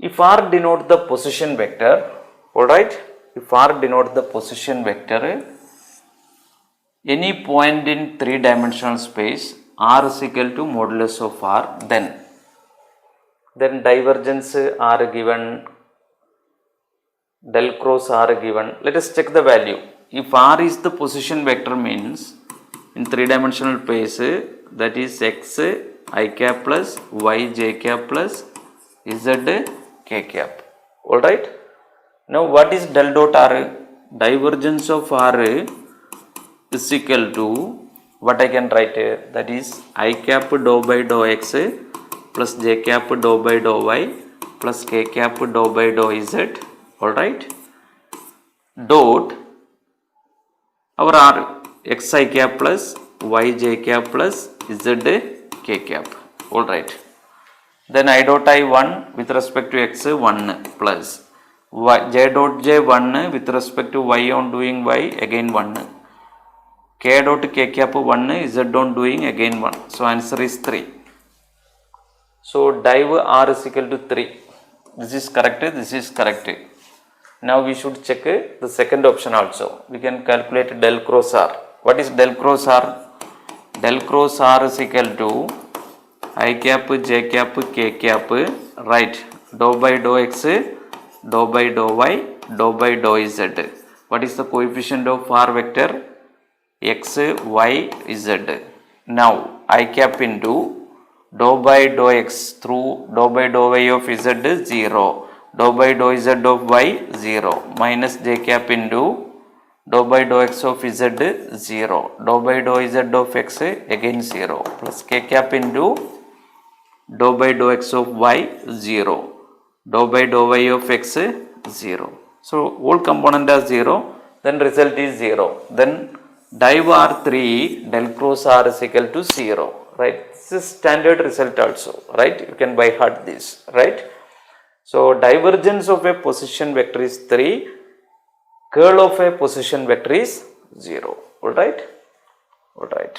If R denote the position vector, alright, if R denote the position vector, any point in three-dimensional space R is equal to modulus of R, then divergence are given, del cross are given. Let us check the value. If R is the position vector means in three-dimensional space, that is x I cap plus y j cap plus z k cap. Alright. Now what is del dot R? Divergence of R is equal to, what I can write here, that is I cap dou by dou x plus j cap dou by dou y plus k cap dou by dou z. Alright. Dot our R xi cap plus yj cap plus z k cap. Alright. Then I dot I 1 with respect to x 1 plus j dot j 1 with respect to y on doing y again 1. K dot k cap 1 z on doing again 1. So answer is 3. So div R is equal to 3. This is correct. This is correct. Now we should check the second option also. We can calculate del cross R. What is del cross R? Del cross R is equal to I cap j cap k cap, right, dou by dou x, dou by dou y, dou by dou z. What is the coefficient of R vector? X, y, z. Now I cap into dou by dou x through dou by dou y of z 0, dou by dou z of y 0, minus j cap into dou by dou x of z 0, dou by dou z of x again 0, plus k cap into dou by dou x of y 0, dou by dou y of x 0. So all component are 0, then result is 0. Then div R3 del cross R is equal to 0. Right? This is standard result also. Right? You can by heart this. Right? So divergence of a position vector is 3. Curl of a position vector is 0. Alright? Alright.